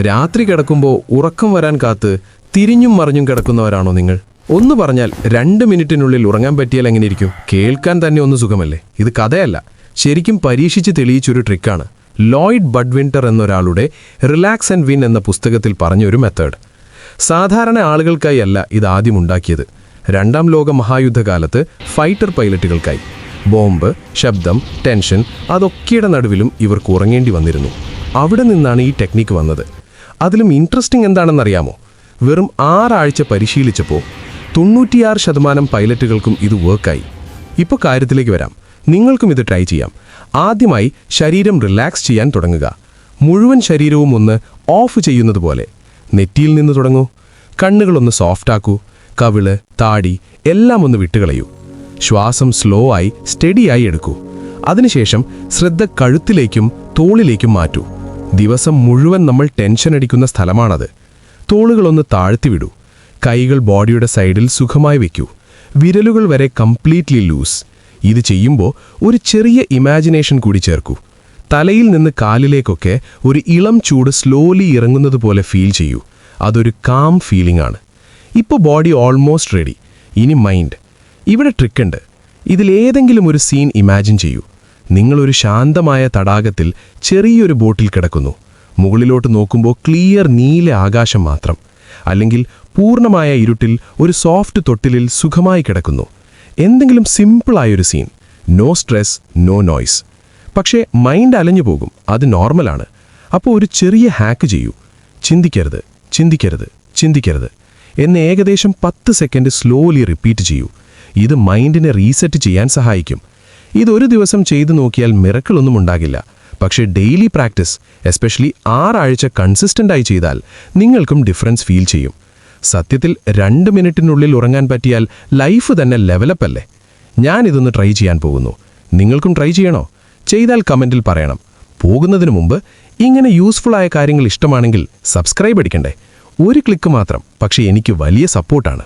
രാത്രി കിടക്കുമ്പോൾ ഉറക്കം വരാൻ കാത്ത് തിരിഞ്ഞും മറിഞ്ഞും കിടക്കുന്നവരാണോ നിങ്ങൾ? ഒന്ന് പറഞ്ഞാൽ 2 മിനിറ്റിനുള്ളിൽ ഉറങ്ങാൻ പറ്റിയാൽ എങ്ങനെയിരിക്കും? കേൾക്കാൻ തന്നെ ഒന്ന് സുഖമല്ലേ? ഇത് കഥയല്ല, ശരിക്കും പരീക്ഷിച്ച് തെളിയിച്ചൊരു ട്രിക്കാണ്. ലോയിഡ് ബഡ്വിന്റർ എന്നൊരാളുടെ റിലാക്സ് ആൻഡ് വിൻ എന്ന പുസ്തകത്തിൽ പറഞ്ഞൊരു മെത്തേഡ്. സാധാരണ ആളുകൾക്കായി അല്ല ഇത് ആദ്യം ഉണ്ടാക്കിയത്. 2ാം ലോക മഹായുദ്ധകാലത്ത് ഫൈറ്റർ പൈലറ്റുകൾക്കായി. ബോംബ്, ശബ്ദം, ടെൻഷൻ അതൊക്കെയുടെ നടുവിലും ഇവർക്ക് ഉറങ്ങേണ്ടി വന്നിരുന്നു. അവിടെ നിന്നാണ് ഈ ടെക്നിക്ക് വന്നത്. അതിലും ഇൻട്രസ്റ്റിംഗ് എന്താണെന്നറിയാമോ? വെറും 6 ആഴ്ച പരിശീലിച്ചപ്പോൾ 96% പൈലറ്റുകൾക്കും ഇത് വർക്കായി. ഇപ്പോൾ കാര്യത്തിലേക്ക് വരാം. നിങ്ങൾക്കും ഇത് ട്രൈ ചെയ്യാം. ആദ്യമായി ശരീരം റിലാക്സ് ചെയ്യാൻ തുടങ്ങുക. മുഴുവൻ ശരീരവും ഒന്ന് ഓഫ് ചെയ്യുന്നത് പോലെ. നെറ്റിയിൽ നിന്ന് തുടങ്ങൂ. കണ്ണുകളൊന്ന് സോഫ്റ്റാക്കൂ. കവിള്, താടി എല്ലാം ഒന്ന് വിട്ടുകളയൂ. ശ്വാസം സ്ലോ ആയി സ്റ്റഡിയായി എടുക്കൂ. അതിനുശേഷം ശ്രദ്ധ കഴുത്തിലേക്കും തോളിലേക്കും മാറ്റൂ. ദിവസം മുഴുവൻ നമ്മൾ ടെൻഷൻ അടിക്കുന്ന സ്ഥലമാണത്. തോളുകളൊന്ന് താഴ്ത്തിവിടൂ. കൈകൾ ബോഡിയുടെ സൈഡിൽ സുഖമായി വയ്ക്കൂ. വിരലുകൾ വരെ കംപ്ലീറ്റ്ലി ലൂസ്. ഇത് ചെയ്യുമ്പോൾ ഒരു ചെറിയ ഇമാജിനേഷൻ കൂടി ചേർക്കൂ. തലയിൽ നിന്ന് കാലിലേക്കൊക്കെ ഒരു ഇളം ചൂട് സ്ലോലി ഇറങ്ങുന്നത് പോലെ ഫീൽ ചെയ്യൂ. അതൊരു കാം ഫീലിംഗ് ആണ്. ഇപ്പോൾ ബോഡി ഓൾമോസ്റ്റ് റെഡി. ഇനി മൈൻഡ്. ഇവിടെ ട്രിക്കുണ്ട്. ഇതിലേതെങ്കിലും ഒരു സീൻ ഇമാജിൻ ചെയ്യൂ. നിങ്ങളൊരു ശാന്തമായ തടാകത്തിൽ ചെറിയൊരു ബോട്ടിൽ കിടക്കുന്നു. മുകളിലോട്ട് നോക്കുമ്പോൾ ക്ലിയർ നീല ആകാശം മാത്രം. അല്ലെങ്കിൽ പൂർണ്ണമായ ഇരുട്ടിൽ ഒരു സോഫ്റ്റ് തൊട്ടിലിൽ സുഖമായി കിടക്കുന്നു. എന്തെങ്കിലും സിമ്പിളായൊരു scene. No stress, no noise. പക്ഷേ മൈൻഡ് അലഞ്ഞു പോകും. അത് നോർമലാണ്. അപ്പോൾ ഒരു ചെറിയ ഹാക്ക് ചെയ്യൂ. ചിന്തിക്കരുത്, ചിന്തിക്കരുത്, ചിന്തിക്കരുത് എന്ന് ഏകദേശം 10 സെക്കൻഡ് സ്ലോലി റിപ്പീറ്റ് ചെയ്യൂ. ഇത് മൈൻഡിനെ റീസെറ്റ് ചെയ്യാൻ സഹായിക്കും. ഇതൊരു ദിവസം ചെയ്തു നോക്കിയാൽ മിറക്കിളൊന്നും ഉണ്ടാകില്ല. പക്ഷേ ഡെയിലി പ്രാക്ടീസ്, എസ്പെഷ്യലി 6 ആഴ്ച കൺസിസ്റ്റൻ്റായി ചെയ്താൽ നിങ്ങൾക്കും ഡിഫറൻസ് ഫീൽ ചെയ്യും. സത്യത്തിൽ 2 മിനിറ്റിനുള്ളിൽ ഉറങ്ങാൻ പറ്റിയാൽ ലൈഫ് തന്നെ ലെവലപ്പല്ലേ? ഞാനിതൊന്ന് ട്രൈ ചെയ്യാൻ പോകുന്നു. നിങ്ങൾക്കും ട്രൈ ചെയ്യണോ? ചെയ്താൽ കമൻറ്റിൽ പറയണം. പോകുന്നതിന് മുമ്പ് ഇങ്ങനെ യൂസ്ഫുള്ളായ കാര്യങ്ങൾ ഇഷ്ടമാണെങ്കിൽ സബ്സ്ക്രൈബ് അടിക്കണ്ടേ? ഒരു ക്ലിക്ക് മാത്രം, പക്ഷേ എനിക്ക് വലിയ സപ്പോർട്ടാണ്.